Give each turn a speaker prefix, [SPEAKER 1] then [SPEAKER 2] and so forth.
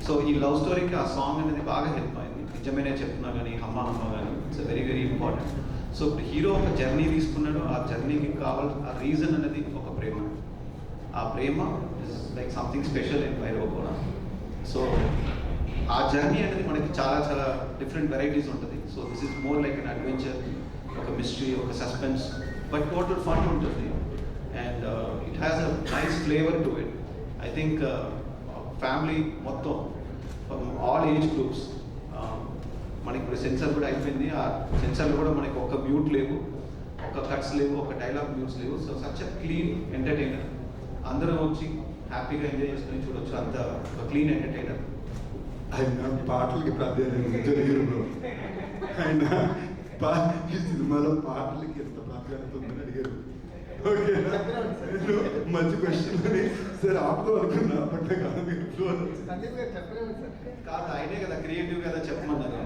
[SPEAKER 1] So ఈ love స్టోరీకి ఆ సాంగ్ అనేది బాగా హెల్ప్ అయింది. నిజమేనే చెప్తున్నా కానీ హమ్మ హమ్మ కానీ it's very very important. So ఇప్పుడు హీరో ఒక జర్నీ తీసుకున్నాడు, ఆ జర్నీకి కావాల్సిన ఆ రీజన్ అనేది ఒక ప్రేమ. ఆ ప్రేమ is like something special in Bhairava కూడా. సో ఆ జర్నీ అనేది మనకి చాలా చాలా డిఫరెంట్ వెరైటీస్ ఉంటుంది. So this is more like an adventure, ఒక మిస్టరీ, ఒక సస్పెన్స్, బట్ టోటల్ ఫన్ ఉంటుంది. And it has a nice flavour to it. I think family మొత్తం ఫ్రమ్ ఆల్ ఏజ్ గ్రూప్స్. మనకి ఇప్పుడు సెన్సార్ కూడా అయిపోయింది. ఆ సెన్సార్లో కూడా మనకి ఒక మ్యూట్ లేవు, ఒక కట్స్ లేవు, ఒక డైలాగ్ మ్యూట్స్ లేవు. So such a clean entertainer. అందరం వచ్చి హ్యాపీగా ఎంజాయ్ చేసుకుని చూడొచ్చు. అంత ఒక క్లీన్ ఎంటర్టైనర్.
[SPEAKER 2] ఆయన పాటలకి ప్రాధాన్యత జరిగిన ఆయన ఈ సినిమాలో పాటలకి ఎంత ప్రాధాన్యత ఉందని అడిగారు. ఓకేనా, మంచి క్వశ్చన్ అని సార్ ఆపుదాం అనుకున్నా, బట్ కాదు
[SPEAKER 1] కాదు ఆయనే కదా క్రియేటివ్ కదా చెప్పమన్నారు.